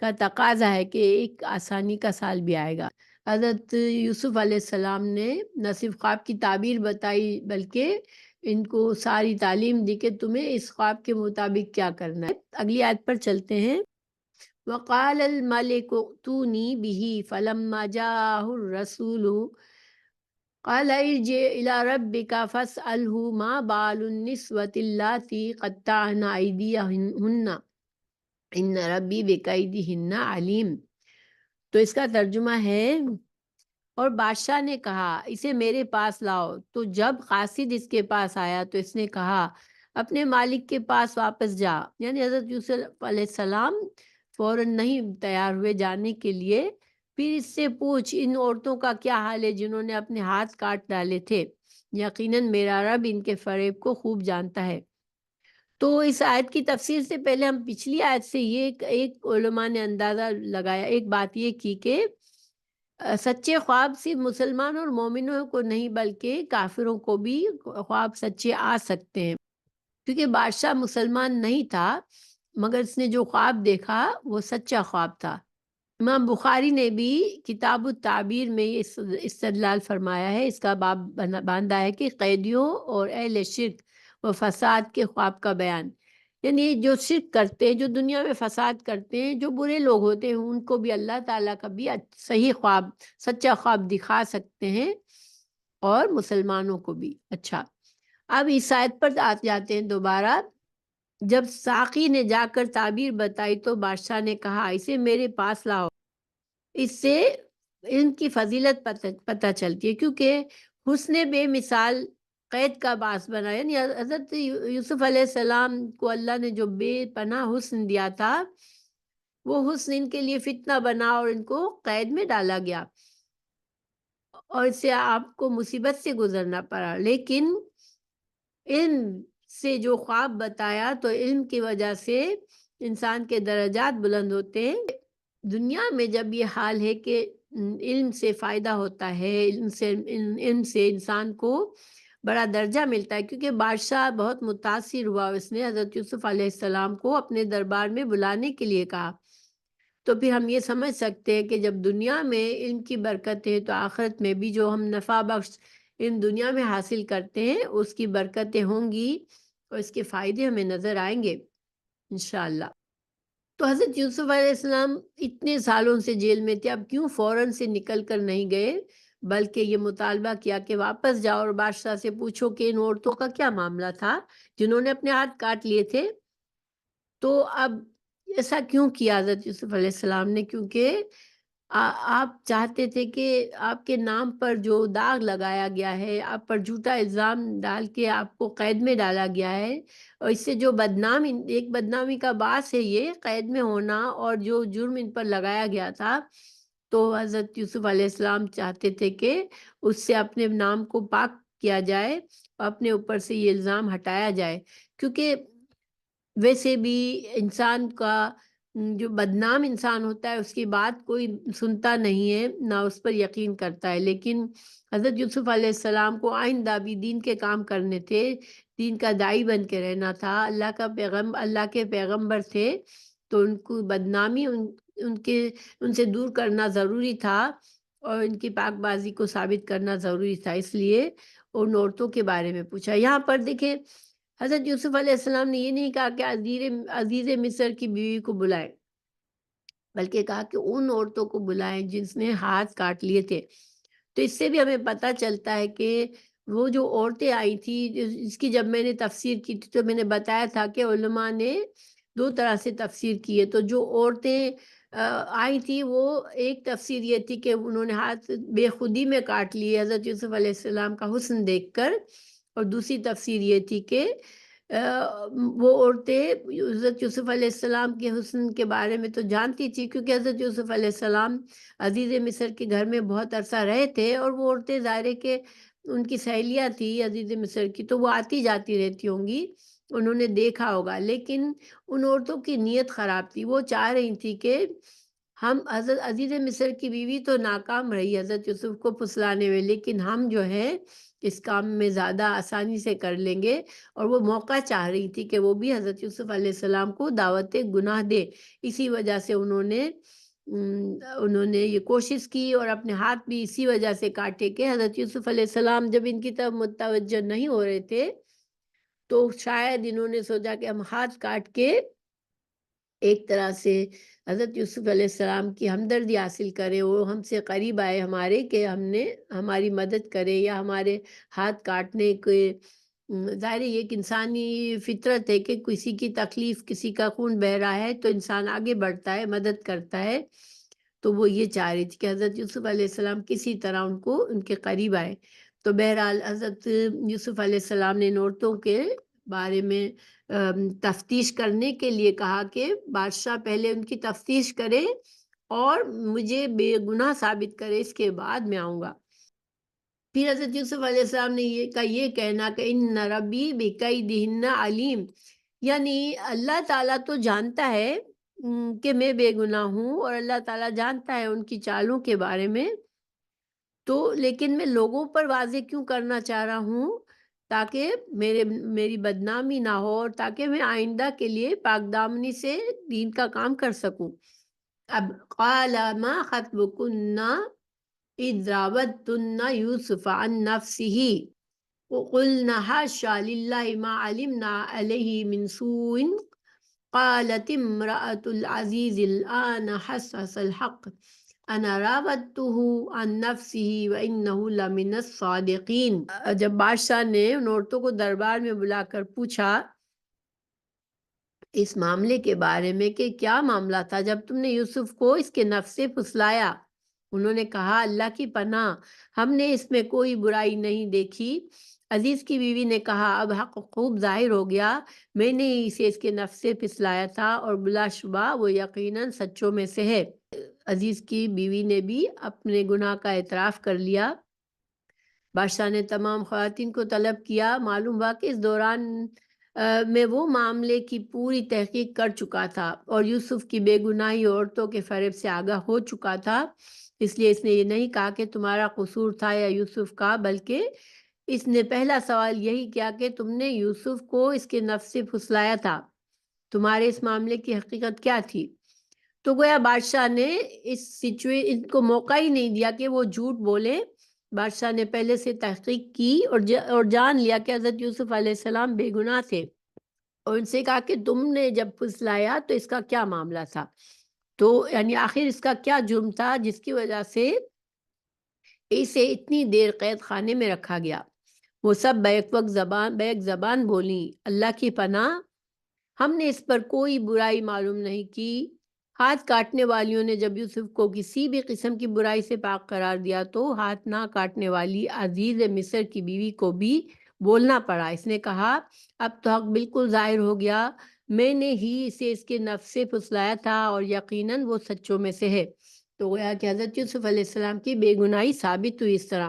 A: کا تقاضا ہے کہ ایک آسانی کا سال بھی آئے گا۔ حضرت یوسف علیہ السلام نے نہ صرف خواب کی تعبیر بتائی بلکہ ان کو ساری تعلیم دی کہ تمہیں اس خواب کے مطابق کیا کرنا ہے۔ اگلی آیت پر چلتے ہیں۔ وقال الملك ائتوني به فلما جاءه الرسول قال ارجع إلى ربك فاسأله ما بال النسوة اللاتي قطعن أيديهن إن ربي بكيدهن عليم۔ تو اس کا ترجمہ ہے، اور بادشاہ نے کہا اسے میرے پاس لاؤ۔ تو جب قاصد اس کے پاس آیا تو اس نے کہا اپنے مالک کے پاس واپس جا، یعنی حضرت یوسف علیہ السلام فوراً نہیں تیار ہوئے جانے کے لیے، پھر اس سے پوچھ ان عورتوں کا کیا حال ہے جنہوں نے اپنے ہاتھ کاٹ ڈالے تھے، یقیناً میرا رب ان کے فریب کو خوب جانتا ہے۔ تو اس آیت کی تفسیر سے پہلے ہم پچھلی آیت سے یہ ایک علماء نے اندازہ لگایا، ایک بات یہ کی کہ سچے خواب صرف مسلمانوں اور مومنوں کو نہیں بلکہ کافروں کو بھی خواب سچے آ سکتے ہیں، کیونکہ بادشاہ مسلمان نہیں تھا مگر اس نے جو خواب دیکھا وہ سچا خواب تھا۔ امام بخاری نے بھی کتاب التعبیر میں یہ استدلال فرمایا ہے، اس کا باب باندھا ہے کہ قیدیوں اور اہل شرک و فساد کے خواب کا بیان، یعنی جو شرک کرتے ہیں، جو دنیا میں فساد کرتے ہیں، جو برے لوگ ہوتے ہیں، ان کو بھی اللہ تعالیٰ کا بھی صحیح خواب، سچا خواب دکھا سکتے ہیں، اور مسلمانوں کو بھی۔ اچھا، اب اس آیت پر جاتے ہیں دوبارہ۔ جب ساقی نے جا کر تعبیر بتائی تو بادشاہ نے کہا اسے میرے پاس لاؤ، اس سے علم کی فضیلت پتہ چلتی ہے، کیونکہ حسن بے مثال قید کا باعث بنا، یعنی حضرت یوسف علیہ السلام کو اللہ نے جو بے پناہ حسن دیا تھا، وہ حسن ان کے لیے فتنہ بنا اور ان کو قید میں ڈالا گیا اور اس سے آپ کو مصیبت سے گزرنا پڑا۔ لیکن علم سے جو خواب بتایا، تو علم کی وجہ سے انسان کے درجات بلند ہوتے ہیں۔ دنیا میں جب یہ حال ہے کہ علم سے فائدہ ہوتا ہے، علم سے انسان کو بڑا درجہ ملتا ہے، کیونکہ بادشاہ بہت متاثر ہوا، اس نے حضرت یوسف علیہ السلام کو اپنے دربار میں بلانے کے لیے کہا۔ تو پھر ہم یہ سمجھ سکتے ہیں کہ جب دنیا میں علم کی برکت ہے، تو آخرت میں بھی جو ہم نفع بخش علم دنیا میں حاصل کرتے ہیں، اس کی برکتیں ہوں گی اور اس کے فائدے ہمیں نظر آئیں گے انشاءاللہ۔ تو حضرت یوسف علیہ السلام اتنے سالوں سے جیل میں تھے، اب کیوں فوراً سے نکل کر نہیں گئے، بلکہ یہ مطالبہ کیا کہ واپس جاؤ اور بادشاہ سے پوچھو کہ ان عورتوں کا کیا معاملہ تھا جنہوں نے اپنے ہاتھ کاٹ لیے تھے۔ تو اب ایسا کیوں کیا حضرت یوسف علیہ السلام نے؟ کیونکہ آپ چاہتے تھے کہ آپ کے نام پر جو داغ لگایا گیا ہے، آپ پر جھوٹا الزام ڈال کے آپ کو قید میں ڈالا گیا ہے، اور اس سے جو ایک بدنامی کا باعث ہے یہ قید میں ہونا، اور جو جرم ان پر لگایا گیا تھا، تو حضرت یوسف علیہ السلام چاہتے تھے کہ اس سے اپنے نام کو پاک کیا جائے اور اپنے اوپر سے یہ الزام ہٹایا جائے، کیونکہ ویسے بھی انسان کا جو بدنام انسان ہوتا ہے، اس کی بات کوئی سنتا نہیں ہے، نہ اس پر یقین کرتا ہے۔ لیکن حضرت یوسف علیہ السلام کو آئندہ بھی دین کے کام کرنے تھے، دین کا داعی بن کے رہنا تھا، اللہ کے پیغمبر تھے، تو ان کو بدنامی ان سے دور کرنا ضروری تھا، اور ان کی پاک بازی کو ثابت کرنا ضروری تھا، اس لیے ان عورتوں کے بارے میں پوچھا۔ یہاں پر دیکھیں، حضرت یوسف علیہ السلام نے یہ نہیں کہا کہ عزیز مصر کی بیوی کو بلائیں، بلکہ کہا کہ ان عورتوں کو بلائیں جس نے ہاتھ کاٹ لیے تھے۔ تو اس سے بھی ہمیں پتہ چلتا ہے کہ وہ جو عورتیں آئی تھی، اس کی جب میں نے تفسیر کی تھی تو میں نے بتایا تھا کہ علماء نے دو طرح سے تفسیر کی ہے۔ تو جو عورتیں آئی تھی، وہ ایک تفسیر یہ تھی کہ انہوں نے ہاتھ بے خودی میں کاٹ لیے حضرت یوسف علیہ السلام کا حسن دیکھ کر، اور دوسری تفسیر یہ تھی کہ وہ عورتیں حضرت یوسف علیہ السلام کے حسن کے بارے میں تو جانتی تھی، کیونکہ حضرت یوسف علیہ السلام عزیز مصر کے گھر میں بہت عرصہ رہے تھے، اور وہ عورتیں ظاہر ہے کہ ان کی سہیلیاں تھی عزیز مصر کی، تو وہ آتی جاتی رہتی ہوں گی، انہوں نے دیکھا ہوگا۔ لیکن ان عورتوں کی نیت خراب تھی، وہ چاہ رہی تھی کہ ہم حضرت عزیز مصر کی بیوی تو ناکام رہی حضرت یوسف کو پھسلانے میں، لیکن ہم جو ہے اس کام میں زیادہ آسانی سے کر لیں گے، اور وہ موقع چاہ رہی تھی کہ وہ بھی حضرت یوسف علیہ السلام کو دعوت گناہ دے۔ اسی وجہ سے انہوں نے یہ کوشش کی، اور اپنے ہاتھ بھی اسی وجہ سے کاٹے کہ حضرت یوسف علیہ السلام جب ان کی طرف متوجہ نہیں ہو رہے تھے، تو شاید انہوں نے سوچا کہ ہم ہاتھ کاٹ کے ایک طرح سے حضرت یوسف علیہ السلام کی ہمدردی حاصل کرے، وہ ہم سے قریب آئے ہمارے، کہ ہماری مدد کرے یا ہمارے ہاتھ کاٹنے کے۔ ظاہر یہ ایک انسانی فطرت ہے کہ کسی کی تکلیف، کسی کا خون بہ رہا ہے تو انسان آگے بڑھتا ہے، مدد کرتا ہے۔ تو وہ یہ چاہ رہی تھی کہ حضرت یوسف علیہ السلام کسی طرح ان کے قریب آئے۔ تو بہرحال حضرت یوسف علیہ السلام نے ان عورتوں کے بارے میں تفتیش کرنے کے لیے کہا کہ بادشاہ پہلے ان کی تفتیش کرے اور مجھے بے گناہ ثابت کرے، اس کے بعد میں آؤں گا۔ پھر حضرت یوسف علیہ السلام نے یہ کہنا کہ ان ربی بکیدہن علیم، یعنی اللہ تعالیٰ تو جانتا ہے کہ میں بے گناہ ہوں، اور اللہ تعالیٰ جانتا ہے ان کی چالوں کے بارے میں، تو لیکن میں لوگوں پر واضح کیوں کرنا چاہ رہا ہوں؟ تاکہ میری بدنامی نہ ہو، اور تاکہ میں آئندہ کے لیے پاک دامنی سے دین کا کام کر سکوں۔ اب قال ما خطبکن اذ راودتن یوسف عن نفسه وقلنا حاشا للہ ما علمنا علیہ من سوء قالت امرأة العزیز الآن حسس الحق انا راودته عن نفسه وانه لمن الصادقین۔ جب بادشاہ نے ان عورتوں کو دربار میں بلا کر پوچھا اس معاملے کے بارے میں کہ کیا معاملہ تھا جب تم نے یوسف کو اس کے نفس سے پھسلایا، انہوں نے کہا اللہ کی پناہ، ہم نے اس میں کوئی برائی نہیں دیکھی۔ عزیز کی بیوی نے کہا اب حق خوب ظاہر ہو گیا، میں نے اسے اس کے نفس سے پھسلایا تھا اور بلا شبہ وہ یقیناً سچوں میں سے ہے۔ عزیز کی بیوی نے بھی اپنے گناہ کا اعتراف کر لیا۔ بادشاہ نے تمام خواتین کو طلب کیا۔ معلوم ہوا کہ اس دوران میں وہ معاملے کی پوری تحقیق کر چکا تھا اور یوسف کی بے گناہی عورتوں کے فریب سے آگاہ ہو چکا تھا، اس لیے اس نے یہ نہیں کہا کہ تمہارا قصور تھا یا یوسف کا، بلکہ اس نے پہلا سوال یہی کیا کہ تم نے یوسف کو اس کے نفس سے پھسلایا تھا، تمہارے اس معاملے کی حقیقت کیا تھی؟ تو گویا بادشاہ نے ان کو موقع ہی نہیں دیا کہ وہ جھوٹ بولے۔ بادشاہ نے پہلے سے تحقیق کی اور جان لیا کہ حضرت یوسف علیہ السلام بے گناہ تھے، اور ان سے کہا کہ تم نے جب پھسلایا تو اس کا کیا معاملہ تھا، تو یعنی آخر اس کا کیا جرم تھا جس کی وجہ سے اسے اتنی دیر قید خانے میں رکھا گیا۔ وہ سب بیک زبان بولیں، اللہ کی پناہ، ہم نے اس پر کوئی برائی معلوم نہیں کی۔ ہاتھ کاٹنے والیوں نے جب یوسف کو کسی بھی قسم کی برائی سے پاک قرار دیا تو ہاتھ نہ کاٹنے والی عزیز مصر کی بیوی کو بھی بولنا پڑا۔ اس نے کہا اب تو حق بالکل ظاہر ہو گیا، میں نے ہی اسے اس کے نفس سے پھسلایا تھا اور یقیناً وہ سچوں میں سے ہے۔ تو گویا کہ حضرت یوسف علیہ السلام کی بے گناہی ثابت ہوئی اس طرح۔